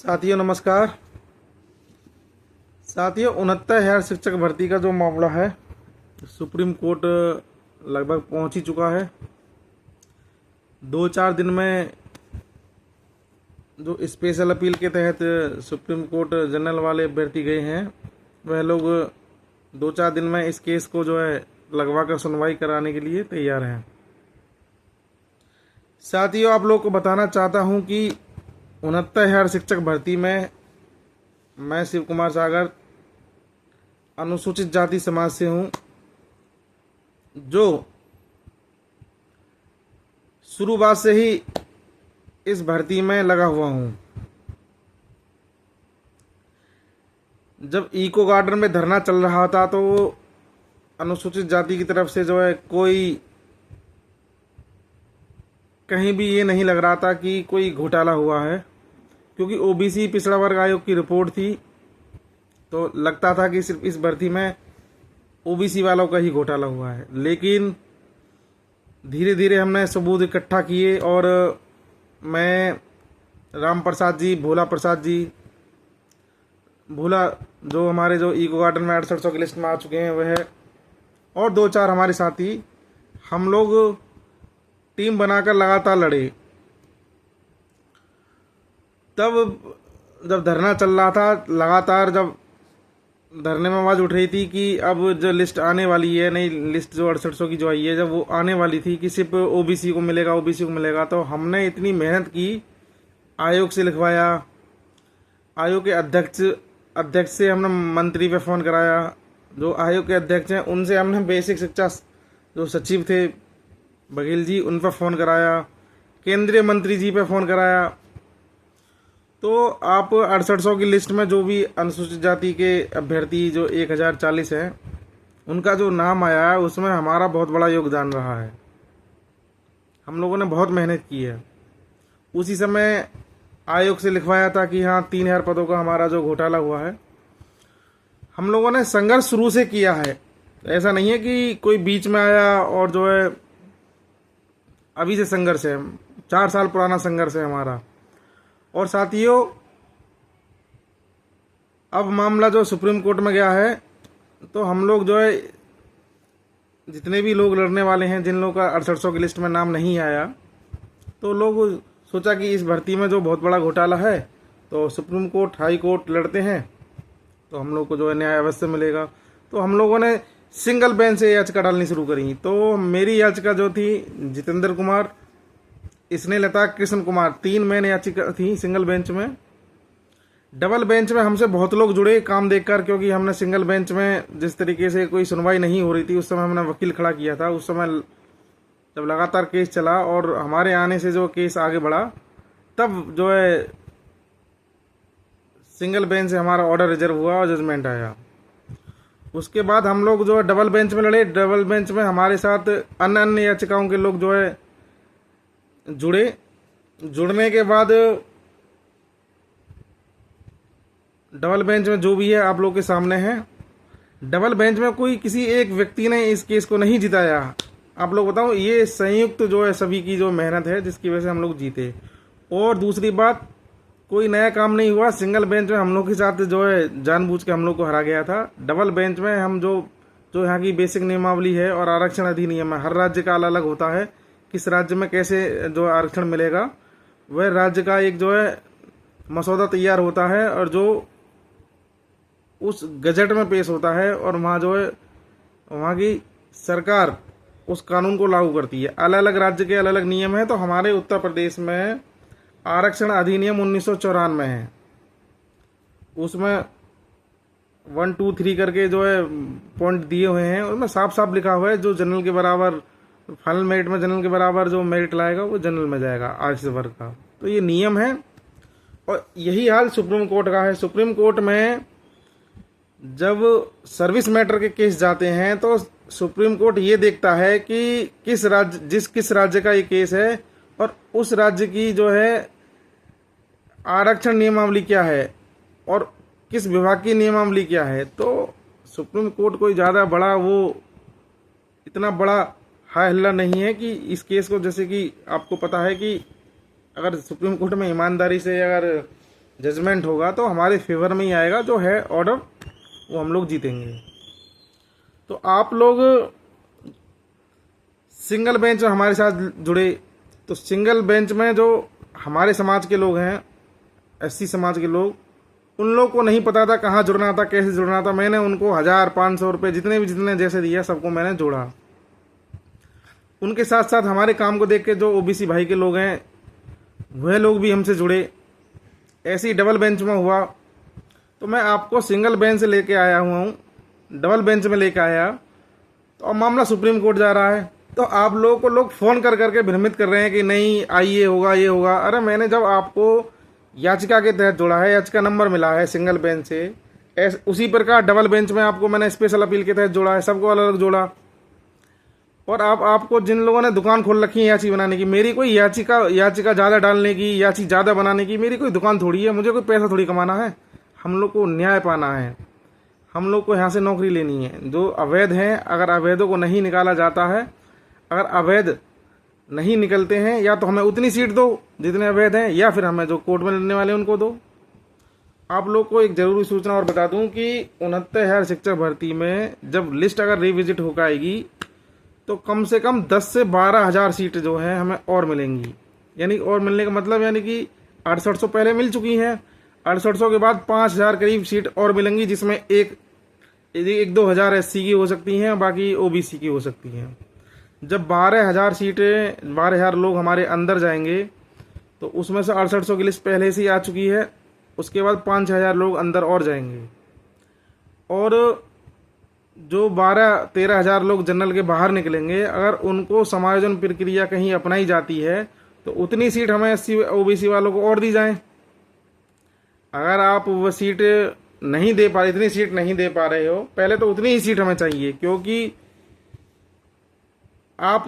साथियों नमस्कार। साथियों 69,000 शिक्षक भर्ती का जो मामला है सुप्रीम कोर्ट लगभग पहुंच ही चुका है। 2-4 दिन में जो स्पेशल अपील के तहत सुप्रीम कोर्ट जनरल वाले अभ्यर्थी गए हैं वह लोग 2-4 दिन में इस केस को जो है लगवा कर सुनवाई कराने के लिए तैयार हैं। साथियों आप लोग को बताना चाहता हूं कि 69,000 शिक्षक भर्ती में मैं शिव कुमार सागर अनुसूचित जाति समाज से हूं, जो शुरुआत से ही इस भर्ती में लगा हुआ हूं। जब इको गार्डन में धरना चल रहा था तो अनुसूचित जाति की तरफ से जो है कोई कहीं भी ये नहीं लग रहा था कि कोई घोटाला हुआ है, क्योंकि ओबीसी पिछड़ा वर्ग आयोग की रिपोर्ट थी तो लगता था कि सिर्फ इस भर्ती में ओबीसी वालों का ही घोटाला हुआ है। लेकिन धीरे धीरे हमने सबूत इकट्ठा किए और मैं राम प्रसाद जी, भोला जो हमारे जो इको गार्डन में 6800 की लिस्ट में आ चुके हैं वह, और 2-4 हमारे साथी, हम लोग टीम बनाकर लगातार लड़े। तब जब धरना चल रहा था, लगातार जब धरने में आवाज़ उठ रही थी कि अब जो लिस्ट आने वाली है, नई लिस्ट जो 6800 की जो आई है, जब वो आने वाली थी कि सिर्फ ओबीसी को मिलेगा, तो हमने इतनी मेहनत की, आयोग से लिखवाया, आयोग के अध्यक्ष से हमने मंत्री पे फ़ोन कराया, जो आयोग के अध्यक्ष हैं उनसे हमने बेसिक शिक्षा जो सचिव थे बघेल जी उन पर फ़ोन कराया, केंद्रीय मंत्री जी पे फ़ोन कराया। तो आप 6800 की लिस्ट में जो भी अनुसूचित जाति के अभ्यर्थी जो 1040 हैं उनका जो नाम आया है उसमें हमारा बहुत बड़ा योगदान रहा है। हम लोगों ने बहुत मेहनत की है। उसी समय आयोग से लिखवाया था कि हाँ 3000 पदों का हमारा जो घोटाला हुआ है। हम लोगों ने संघर्ष शुरू से किया है, ऐसा नहीं है कि कोई बीच में आया और जो है अभी से संघर्ष है। 4 साल पुराना संघर्ष है हमारा। और साथियों अब मामला जो सुप्रीम कोर्ट में गया है तो हम लोग जो है जितने भी लोग लड़ने वाले हैं, जिन लोगों का 6800 की लिस्ट में नाम नहीं आया, तो लोग सोचा कि इस भर्ती में जो बहुत बड़ा घोटाला है तो सुप्रीम कोर्ट, हाई कोर्ट लड़ते हैं तो हम लोग को जो है न्याय अवश्य मिलेगा। तो हम लोगों ने सिंगल बेंच से याचिका डालनी शुरू करी। तो मेरी याचिका जो थी, जितेंद्र कुमार, स्नेहलता, कृष्ण कुमार, 3 मेन याचिका थी सिंगल बेंच में। डबल बेंच में हमसे बहुत लोग जुड़े काम देखकर, क्योंकि हमने सिंगल बेंच में जिस तरीके से कोई सुनवाई नहीं हो रही थी उस समय हमने वकील खड़ा किया था। उस समय जब लगातार केस चला और हमारे आने से जो केस आगे बढ़ा, तब जो है सिंगल बेंच से हमारा ऑर्डर रिजर्व हुआ और जजमेंट आया। उसके बाद हम लोग जो है डबल बेंच में लड़े। डबल बेंच में हमारे साथ अन्य याचिकाओं के लोग जो है जुड़ने के बाद डबल बेंच में जो भी है आप लोग के सामने है। डबल बेंच में कोई किसी एक व्यक्ति ने इस केस को नहीं जिताया। आप लोग बताओ, ये संयुक्त जो है सभी की जो मेहनत है जिसकी वजह से हम लोग जीते। और दूसरी बात, कोई नया काम नहीं हुआ। सिंगल बेंच में हम लोग के साथ जो है जानबूझ के हम लोग को हरा गया था। डबल बेंच में हम जो यहाँ की बेसिक नियमावली है और आरक्षण अधिनियम है, हर राज्य का अलग अलग होता है, किस राज्य में कैसे जो आरक्षण मिलेगा, वह राज्य का एक जो है मसौदा तैयार होता है और जो उस गजट में पेश होता है और वहाँ जो है वहाँ की सरकार उस कानून को लागू करती है। अलग अलग राज्य के अलग अलग नियम है। तो हमारे उत्तर प्रदेश में आरक्षण अधिनियम 1994 है, उसमें 1, 2, 3 करके जो है पॉइंट दिए हुए हैं। उसमें साफ साफ लिखा हुआ है जो जनरल के बराबर फाइनल मेरिट में जनरल के बराबर जो मेरिट लाएगा वो जनरल में जाएगा, आरक्षित वर्ग का। तो ये नियम है और यही हाल सुप्रीम कोर्ट का है। सुप्रीम कोर्ट में जब सर्विस मैटर के केस जाते हैं तो सुप्रीम कोर्ट ये देखता है कि किस राज्य का ये केस है और उस राज्य की जो है आरक्षण नियमावली क्या है और किस विभाग की नियमावली क्या है। तो सुप्रीम कोर्ट कोई ज़्यादा बड़ा इतना बड़ा हाई हल्ला नहीं है कि इस केस को, जैसे कि आपको पता है कि अगर सुप्रीम कोर्ट में ईमानदारी से अगर जजमेंट होगा तो हमारे फेवर में ही आएगा, जो है ऑर्डर वो हम लोग जीतेंगे। तो आप लोग सिंगल बेंच में हमारे साथ जुड़े। तो सिंगल बेंच में जो हमारे समाज के लोग हैं, एससी समाज के लोग, उन लोग को नहीं पता था कहाँ जुड़ना था, कैसे जुड़ना था। मैंने उनको 1000-500 रुपये जितने जैसे दिया सबको मैंने जोड़ा। उनके साथ साथ हमारे काम को देख के जो ओबीसी भाई के लोग हैं वह लोग भी हमसे जुड़े। ऐसे ही डबल बेंच में हुआ तो मैं आपको सिंगल बेंच से लेके आया हुआ हूँ, डबल बेंच में लेके आया। तो अब मामला सुप्रीम कोर्ट जा रहा है। तो आप लोगों को लोग फ़ोन कर करके भ्रमित कर रहे हैं कि नहीं आइए होगा, ये होगा। अरे मैंने जब आपको याचिका के तहत जोड़ा है, याचिका नंबर मिला है सिंगल बेंच से, उसी प्रकार डबल बेंच में आपको मैंने स्पेशल अपील के तहत जोड़ा है, सबको अलग अलग जोड़ा। और आपको जिन लोगों ने दुकान खोल रखी है याची बनाने की, मेरी कोई याचिका ज़्यादा डालने की, याची ज़्यादा बनाने की मेरी कोई दुकान थोड़ी है। मुझे कोई पैसा थोड़ी कमाना है। हम लोग को न्याय पाना है, हम लोग को यहाँ से नौकरी लेनी है। जो अवैध हैं, अगर अवैधों को नहीं निकाला जाता है, अगर अवैध नहीं निकलते हैं, या तो हमें उतनी सीट दो जितने अवैध हैं, या फिर हमें जो कोर्ट में लड़ने वाले उनको दो। आप लोग को एक ज़रूरी सूचना और बता दूं कि 69,000 शिक्षक भर्ती में जब लिस्ट अगर रिविजिट होकर आएगी तो कम से कम 10 से 12,000 सीट जो है हमें और मिलेंगी। यानी और मिलने का मतलब यानी कि 6800 पहले मिल चुकी हैं, 6800 के बाद 5,000 करीब सीट और मिलेंगी, जिसमें एक 2,000 एससी की हो सकती हैं, बाकी ओबीसी की हो सकती हैं। जब 12,000 सीटें, 12,000 लोग हमारे अंदर जाएंगे तो उसमें से 6800 की लिस्ट पहले से ही आ चुकी है। उसके बाद 5,000 लोग अंदर और जाएंगे, और जो 12-13,000 लोग जनरल के बाहर निकलेंगे, अगर उनको समायोजन प्रक्रिया कहीं अपनाई जाती है तो उतनी सीट हमें एससी ओबीसी वालों को और दी जाए। अगर आप वो सीट नहीं दे पा रहे, इतनी सीट नहीं दे पा रहे हो, पहले तो उतनी ही सीट हमें चाहिए, क्योंकि आप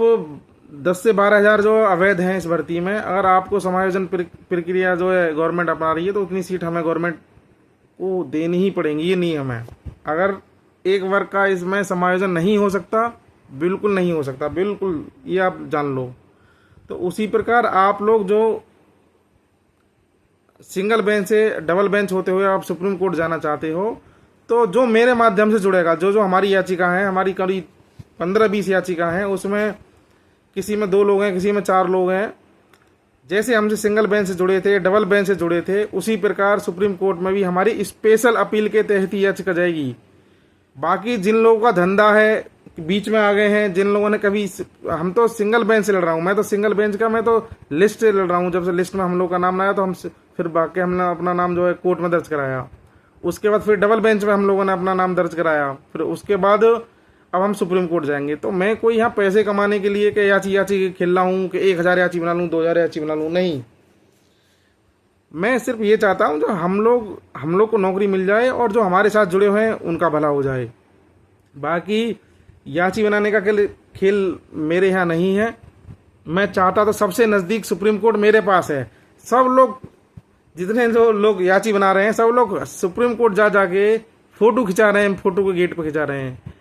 10 से 12,000 जो अवैध हैं इस भर्ती में, अगर आपको समायोजन प्रक्रिया जो है गवर्नमेंट अपना रही है तो उतनी सीट हमें गवर्नमेंट को देनी ही पड़ेंगी। ये नियम है। अगर एक वर्ग का इसमें समायोजन नहीं हो सकता, बिल्कुल नहीं हो सकता, बिल्कुल, ये आप जान लो। तो उसी प्रकार आप लोग जो सिंगल बेंच से डबल बेंच होते हुए आप सुप्रीम कोर्ट जाना चाहते हो, तो जो मेरे माध्यम से जुड़ेगा, जो हमारी याचिका है, हमारी करीब 15-20 याचिका हैं, उसमें किसी में 2 लोग हैं, किसी में 4 लोग हैं। जैसे हमसे सिंगल बेंच से जुड़े थे, डबल बेंच से जुड़े थे, उसी प्रकार सुप्रीम कोर्ट में भी हमारी स्पेशल अपील के तहत ही याचिका जाएगी। बाकी जिन लोगों का धंधा है, बीच में आ गए हैं, जिन लोगों ने कभी, हम तो सिंगल बेंच से लड़ रहा हूँ, मैं तो सिंगल बेंच का, मैं तो लिस्ट से लड़ रहा हूँ। जब से लिस्ट में हम लोग का नाम आया तो हम फिर बाकी हमने अपना नाम जो है कोर्ट में दर्ज कराया। उसके बाद फिर डबल बेंच में हम लोगों ने अपना नाम दर्ज कराया। फिर उसके बाद अब हम सुप्रीम कोर्ट जाएंगे। तो मैं कोई यहाँ पैसे कमाने के लिए कि याची खेल रहा हूँ कि 1,000 याची बना लूँ, 2,000 याची बना लूँ, नहीं। मैं सिर्फ ये चाहता हूँ जो हम लोग को नौकरी मिल जाए और जो हमारे साथ जुड़े हुए हैं उनका भला हो जाए। बाकी याची बनाने का खेल मेरे यहाँ नहीं है। मैं चाहता तो सबसे नज़दीक सुप्रीम कोर्ट मेरे पास है। सब लोग, जितने जो लोग याची बना रहे हैं, सब लोग सुप्रीम कोर्ट जाके फ़ोटो खिंचा रहे हैं, फ़ोटो के गेट पर खिंचा रहे हैं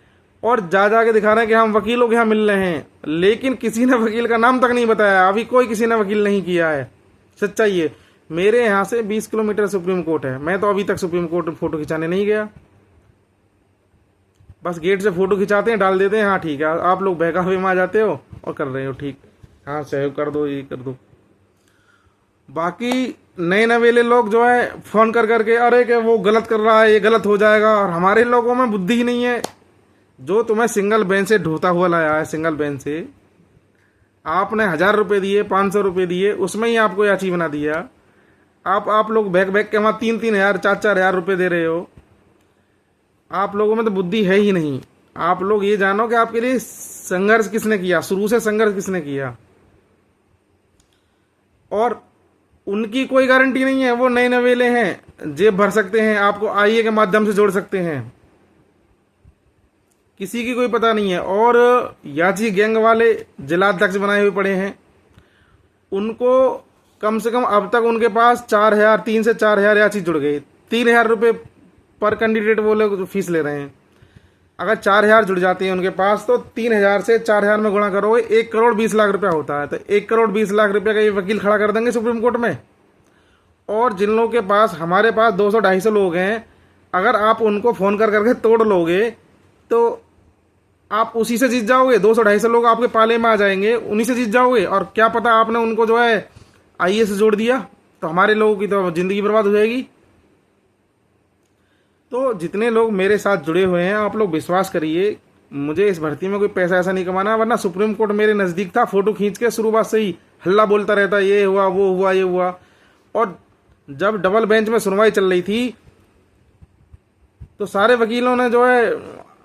और जाके दिखा रहे हैं कि हम वकीलों के यहाँ मिल रहे हैं, लेकिन किसी ने वकील का नाम तक नहीं बताया। अभी कोई किसी ने वकील नहीं किया है। सच्चाई है। मेरे यहाँ से 20 किलोमीटर सुप्रीम कोर्ट है। मैं तो अभी तक सुप्रीम कोर्ट में फ़ोटो खिंचाने नहीं गया। बस गेट से फ़ोटो खिंचाते हैं, डाल देते हैं, हाँ ठीक है, आप लोग बहकावे में आ जाते हो और कर रहे हो, ठीक, हाँ सहयोग कर दो, ये कर दो। बाकी नए नवेले लोग जो है फ़ोन कर करके, अरे कि वो गलत कर रहा है, ये गलत हो जाएगा, और हमारे लोगों में बुद्धि ही नहीं है। जो तुम्हें सिंगल बेंच से ढोता हुआ लाया है, सिंगल बेंच से आपने 1,000 रुपये दिए, 500 रुपये दिए, उसमें ही आपको याची बना दिया। आप लोग बैक के वहाँ 3-3 हज़ार, 4-4 हज़ार रुपये दे रहे हो। आप लोगों में तो बुद्धि है ही नहीं। आप लोग ये जानो कि आपके लिए संघर्ष किसने किया, शुरू से संघर्ष किसने किया, और उनकी कोई गारंटी नहीं है। वो नए नवेले हैं, जेब भर सकते हैं, आपको आईए के माध्यम से जोड़ सकते हैं, किसी की कोई पता नहीं है। और याची गैंग वाले जिलाध्यक्ष बनाए हुए पड़े हैं, उनको कम से कम अब तक उनके पास 4,000, 3 से 4,000 याची जुड़ गई। 3,000 रुपये पर कैंडिडेट वो लोग फीस ले रहे हैं। अगर 4,000 जुड़ जाती हैं उनके पास, तो 3,000 से 4,000 में गुणा करोगे 1,20,00,000 रुपया होता है। तो 1,20,00,000 रुपये का ये वकील खड़ा कर देंगे सुप्रीम कोर्ट में। और जिन लोगों के पास, हमारे पास 200-250 लोग हैं, अगर आप उनको फ़ोन कर करके तोड़ लोगे तो आप उसी से जीत जाओगे। 200-250 लोग आपके पाले में आ जाएंगे, उन्हीं से जीत जाओगे। और क्या पता आपने उनको जो है आईए से जोड़ दिया तो हमारे लोगों की तो ज़िंदगी बर्बाद हो जाएगी। तो जितने लोग मेरे साथ जुड़े हुए हैं, आप लोग विश्वास करिए, मुझे इस भर्ती में कोई पैसा ऐसा नहीं कमाना, वरना सुप्रीम कोर्ट मेरे नज़दीक था, फ़ोटो खींच के शुरुआत से ही हल्ला बोलता रहता, ये हुआ वो हुआ ये हुआ। और जब डबल बेंच में सुनवाई चल रही थी तो सारे वकीलों ने जो है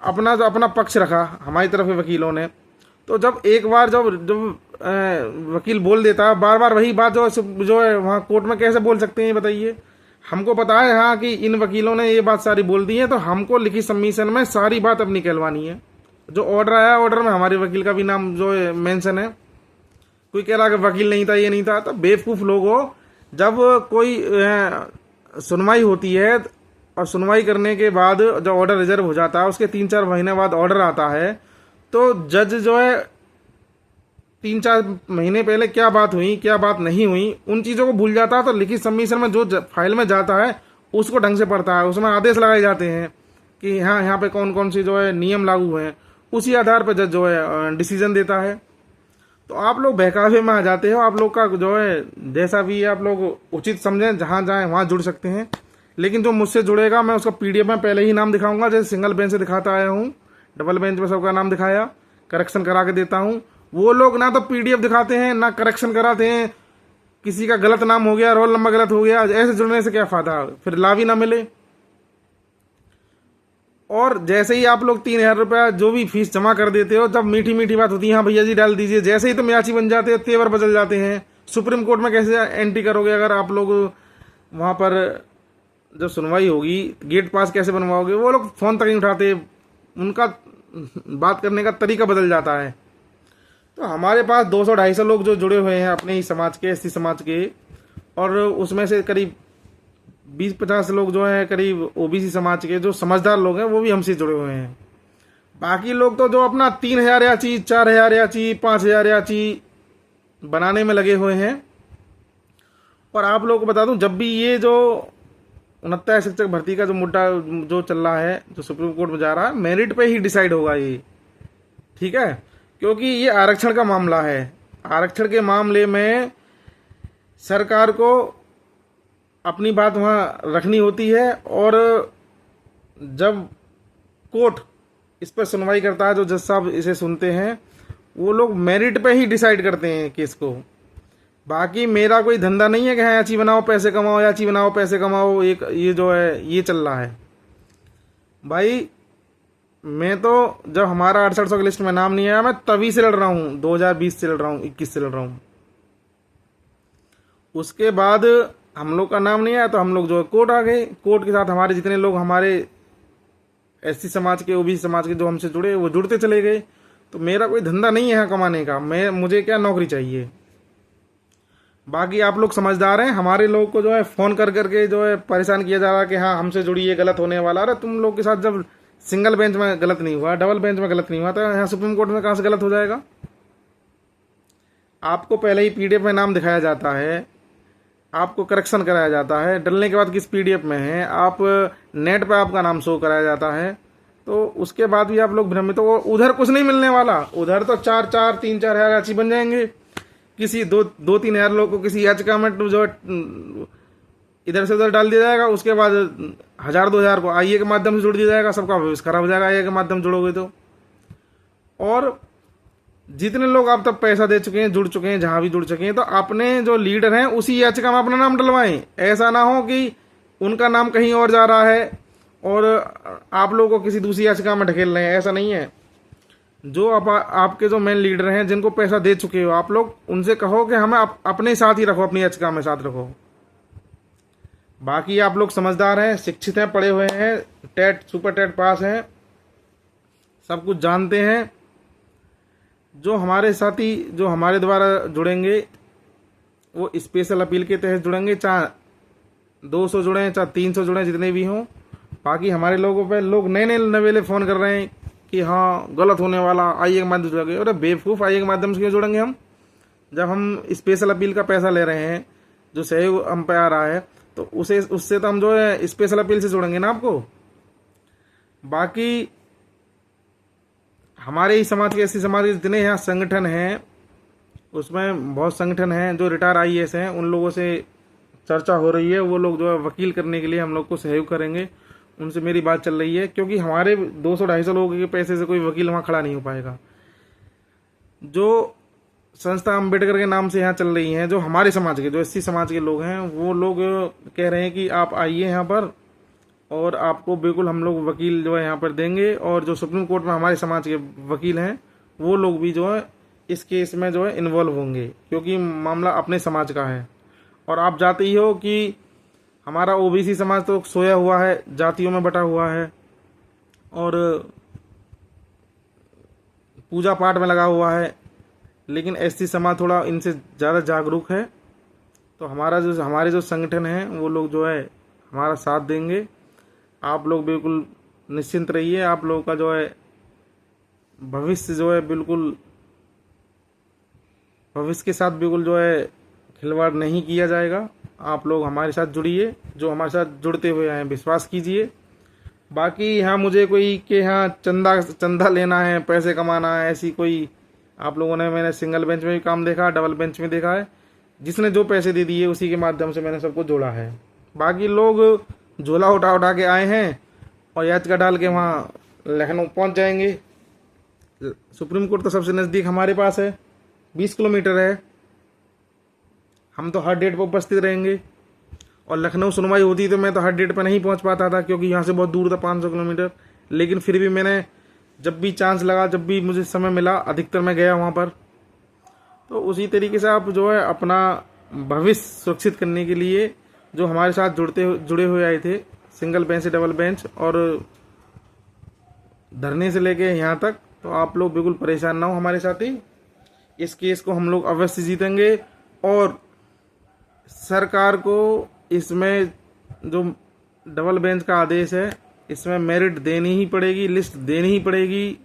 अपना पक्ष रखा, हमारी तरफ के वकीलों ने। तो जब एक बार जब जब वकील बोल देता है बार बार वही बात, जो है वहाँ कोर्ट में कैसे बोल सकते हैं ये बताइए। हमको पता है हाँ कि इन वकीलों ने ये बात सारी बोल दी है, तो हमको लिखित सबमिशन में सारी बात अपनी कहलवानी है। जो ऑर्डर आया, ऑर्डर में हमारे वकील का भी नाम जो है मेंशन है। कोई कह रहा कि वकील नहीं था, ये नहीं था, तो बेवकूफ़ लोग हो। जब कोई सुनवाई होती है और सुनवाई करने के बाद जब ऑर्डर रिजर्व हो जाता है, उसके 3-4 महीने बाद ऑर्डर आता है, तो जज जो है 3-4 महीने पहले क्या बात हुई क्या बात नहीं हुई उन चीज़ों को भूल जाता है। तो लिखित सबमिशन में जो फाइल में जाता है उसको ढंग से पढ़ता है, उसमें आदेश लगाए जाते हैं कि हाँ यहाँ पे कौन कौन सी जो है नियम लागू हैं, उसी आधार पर जज जो है डिसीजन देता है। तो आप लोग बहकावे में आ जाते हो। आप लोग का जो है जैसा भी है आप लोग उचित समझें, जहाँ जाएँ वहाँ जुड़ सकते हैं। लेकिन जो मुझसे जुड़ेगा मैं उसका पीडीएफ में पहले ही नाम दिखाऊंगा, जैसे सिंगल बेंच से दिखाता आया हूँ, डबल बेंच में सबका नाम दिखाया, करेक्शन करा के देता हूँ। वो लोग ना तो पीडीएफ दिखाते हैं ना करेक्शन कराते हैं। किसी का गलत नाम हो गया, रोल नंबर गलत हो गया, ऐसे जुड़ने से क्या फ़ायदा, फिर लाभ ही ना मिले। और जैसे ही आप लोग 3,000 रुपया जो भी फीस जमा कर देते हो, जब मीठी मीठी बात होती है हाँ भैया जी डाल दीजिए, जैसे ही तुम याची बन जाते हो तेवर बदल जाते हैं। सुप्रीम कोर्ट में कैसे एंट्री करोगे अगर आप लोग वहाँ पर जब सुनवाई होगी, गेट पास कैसे बनवाओगे? वो लोग फ़ोन तक नहीं उठाते, उनका बात करने का तरीका बदल जाता है। तो हमारे पास 200-250 लोग जो जुड़े हुए हैं अपने ही समाज के, एससी समाज के, और उसमें से करीब 20-50 लोग जो हैं करीब ओबीसी समाज के, जो समझदार लोग हैं वो भी हमसे जुड़े हुए हैं। बाकी लोग तो जो अपना 3,000 याची, 4,000 याची, 5,000 याची बनाने में लगे हुए हैं। और आप लोगों को बता दूं, जब भी ये जो 69 शिक्षक भर्ती का जो मुद्दा जो चल रहा है, जो सुप्रीम कोर्ट में जा रहा है, मेरिट पे ही डिसाइड होगा ये, ठीक है? क्योंकि ये आरक्षण का मामला है। आरक्षण के मामले में सरकार को अपनी बात वहाँ रखनी होती है, और जब कोर्ट इस पर सुनवाई करता है, जो जज साहब इसे सुनते हैं, वो लोग मेरिट पे ही डिसाइड करते हैं केस को। बाकी मेरा कोई धंधा नहीं है कि हाँ याची बनाओ पैसे कमाओ, याची बनाओ पैसे कमाओ, एक ये जो है ये चल रहा है भाई। मैं तो जब हमारा 6800 की लिस्ट में नाम नहीं आया, मैं तभी से लड़ रहा हूँ, 2020 से लड़ रहा हूँ, 21 से लड़ रहा हूँ। उसके बाद हम लोग का नाम नहीं आया तो हम लोग जो है कोर्ट आ गए। कोर्ट के साथ हमारे जितने लोग हमारे एससी समाज के, ओबीसी समाज के जो हमसे जुड़े, वो जुड़ते चले गए। तो मेरा कोई धंधा नहीं है यहाँ कमाने का, मुझे क्या नौकरी चाहिए। बाकी आप लोग समझदार हैं, हमारे लोग को जो है फ़ोन कर करके जो है परेशान किया जा रहा है कि हाँ हमसे जुड़िए, गलत होने वाला। अरे तुम लोग के साथ जब सिंगल बेंच में गलत नहीं हुआ, डबल बेंच में गलत नहीं हुआ, तो यहाँ सुप्रीम कोर्ट में कहाँ से गलत हो जाएगा? आपको पहले ही पीडीएफ में नाम दिखाया जाता है, आपको करेक्शन कराया जाता है, डलने के बाद किस पीडीएफ में है, आप नेट पे आपका नाम शो कराया जाता है। तो उसके बाद भी आप लोग भ्रमित हो। उधर कुछ नहीं मिलने वाला, उधर तो 3-4 हज़ार याची बन जाएंगे। किसी 2-3 हज़ार लोग को किसी याचिका में जो इधर से उधर डाल दिया जाएगा, उसके बाद 1,000-2 हज़ार को आईए के माध्यम से जोड़ दिया जाएगा, सबका भविष्य खराब हो जाएगा आईए के माध्यम से जुड़ोगे तो। और जितने लोग आप तक पैसा दे चुके हैं, जुड़ चुके हैं, जहाँ भी जुड़ चुके हैं, तो अपने जो लीडर हैं उसी याचिका में अपना नाम डलवाएं। ऐसा ना हो कि उनका नाम कहीं और जा रहा है और आप लोगों को किसी दूसरी याचिका में ढकेल रहे हैं, ऐसा नहीं है। जो आपके जो मेन लीडर हैं, जिनको पैसा दे चुके हो, आप लोग उनसे कहो कि हमें अपने साथ ही रखो, अपनी याचिका में साथ रखो। बाकी आप लोग समझदार हैं, शिक्षित हैं, पढ़े हुए हैं, टेट सुपर टेट पास हैं, सब कुछ जानते हैं। जो हमारे साथी जो हमारे द्वारा जुड़ेंगे वो स्पेशल अपील के तहत जुड़ेंगे, चाहे 200 जुड़ें चाहे 300 जुड़ें, जितने भी हों। बाकी हमारे लोगों पे लोग नए नए नवेले फ़ोन कर रहे हैं कि हाँ गलत होने वाला, आईए के माध्यम से जुड़ेंगे। अरे बेवकूफ़, आईए के माध्यम से क्यों जुड़ेंगे हम, जब हम स्पेशल अपील का पैसा ले रहे हैं, जो सहयोग हम पे आ रहा है, तो उससे तो हम जो है स्पेशल अपील से जोड़ेंगे ना आपको। बाकी हमारे ही समाज के, एससी समाज के जितने यहाँ संगठन हैं, उसमें बहुत संगठन हैं जो रिटायर आईएएस हैं, उन लोगों से चर्चा हो रही है। वो लोग जो है वकील करने के लिए हम लोग को सहयोग करेंगे, उनसे मेरी बात चल रही है। क्योंकि हमारे 200-250 लोगों के पैसे से कोई वकील वहाँ खड़ा नहीं हो पाएगा। जो संस्था अम्बेडकर के नाम से यहाँ चल रही हैं, जो हमारे समाज के, जो एससी समाज के लोग हैं, वो लोग कह रहे हैं कि आप आइए यहाँ पर और आपको बिल्कुल हम लोग वकील जो है यहाँ पर देंगे। और जो सुप्रीम कोर्ट में हमारे समाज के वकील हैं, वो लोग भी जो है इस केस में जो है इन्वॉल्व होंगे, क्योंकि मामला अपने समाज का है। और आप जानते ही हो कि हमारा ओबीसी समाज तो सोया हुआ है, जातियों में बटा हुआ है और पूजा पाठ में लगा हुआ है, लेकिन एससी समाज थोड़ा इनसे ज़्यादा जागरूक है। तो हमारे जो संगठन हैं, वो लोग जो है हमारा साथ देंगे। आप लोग बिल्कुल निश्चिंत रहिए, आप लोगों का जो है भविष्य जो है बिल्कुल, भविष्य के साथ बिल्कुल जो है खिलवाड़ नहीं किया जाएगा। आप लोग हमारे साथ जुड़िए, जो हमारे साथ जुड़ते हुए आए विश्वास कीजिए। बाकी यहाँ मुझे कोई के यहाँ चंदा लेना है, पैसे कमाना है, ऐसी कोई आप लोगों ने, मैंने सिंगल बेंच में भी काम देखा, डबल बेंच में देखा है, जिसने जो पैसे दे दिए उसी के माध्यम से मैंने सबको जोड़ा है। बाकी लोग झोला उठा उठा के आए हैं और याचिका डाल के वहाँ लखनऊ पहुँच जाएंगे। सुप्रीम कोर्ट तो सबसे नज़दीक हमारे पास है, 20 किलोमीटर है। हम तो हर डेट पर उपस्थित रहेंगे। और लखनऊ सुनवाई होती तो मैं तो हर डेट पर नहीं पहुंच पाता था, क्योंकि यहाँ से बहुत दूर था, 500 किलोमीटर। लेकिन फिर भी मैंने जब भी चांस लगा, जब भी मुझे समय मिला, अधिकतर मैं गया वहाँ पर। तो उसी तरीके से आप जो है अपना भविष्य सुरक्षित करने के लिए जो हमारे साथ जुड़े हुए आए थे, सिंगल बेंच से डबल बेंच और धरने से लेके यहाँ तक, तो आप लोग बिल्कुल परेशान ना हो हमारे साथ ही। इस केस को हम लोग अवश्य जीतेंगे और सरकार को इसमें जो डबल बेंच का आदेश है, इसमें मेरिट देनी ही पड़ेगी, लिस्ट देनी ही पड़ेगी।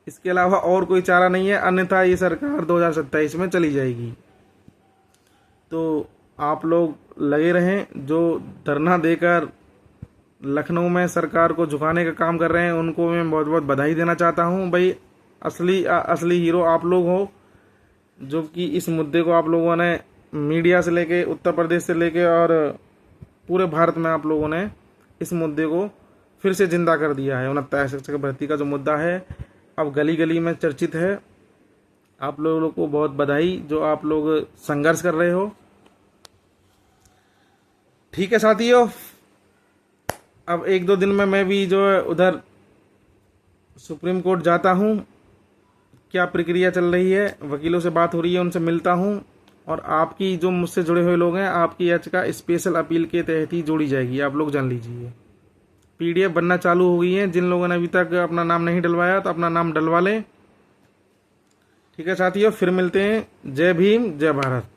इसके अलावा और कोई चारा नहीं है, अन्यथा ये सरकार 2027 में चली जाएगी। तो आप लोग लगे रहें, जो धरना देकर लखनऊ में सरकार को झुकाने का काम कर रहे हैं, उनको मैं बहुत बहुत बधाई देना चाहता हूं। भाई असली हीरो आप लोग हो, जो कि इस मुद्दे को आप लोगों ने मीडिया से लेके, उत्तर प्रदेश से लेके और पूरे भारत में आप लोगों ने इस मुद्दे को फिर से जिंदा कर दिया है। 69 शिक्षक भर्ती का जो मुद्दा है अब गली गली में चर्चित है। आप लोगों को बहुत बधाई, जो आप लोग संघर्ष कर रहे हो। ठीक है साथियों, अब 1-2 दिन में मैं भी जो है उधर सुप्रीम कोर्ट जाता हूँ। क्या प्रक्रिया चल रही है, वकीलों से बात हो रही है, उनसे मिलता हूँ। और आपकी जो मुझसे जुड़े हुए लोग हैं, आपकी याचिका स्पेशल अपील के तहत ही जोड़ी जाएगी, आप लोग जान लीजिए। पीडीएफ बनना चालू हो गई है। जिन लोगों ने अभी तक अपना नाम नहीं डलवाया तो अपना नाम डलवा लें। ठीक है साथियों, फिर मिलते हैं। जय भीम, जय भारत।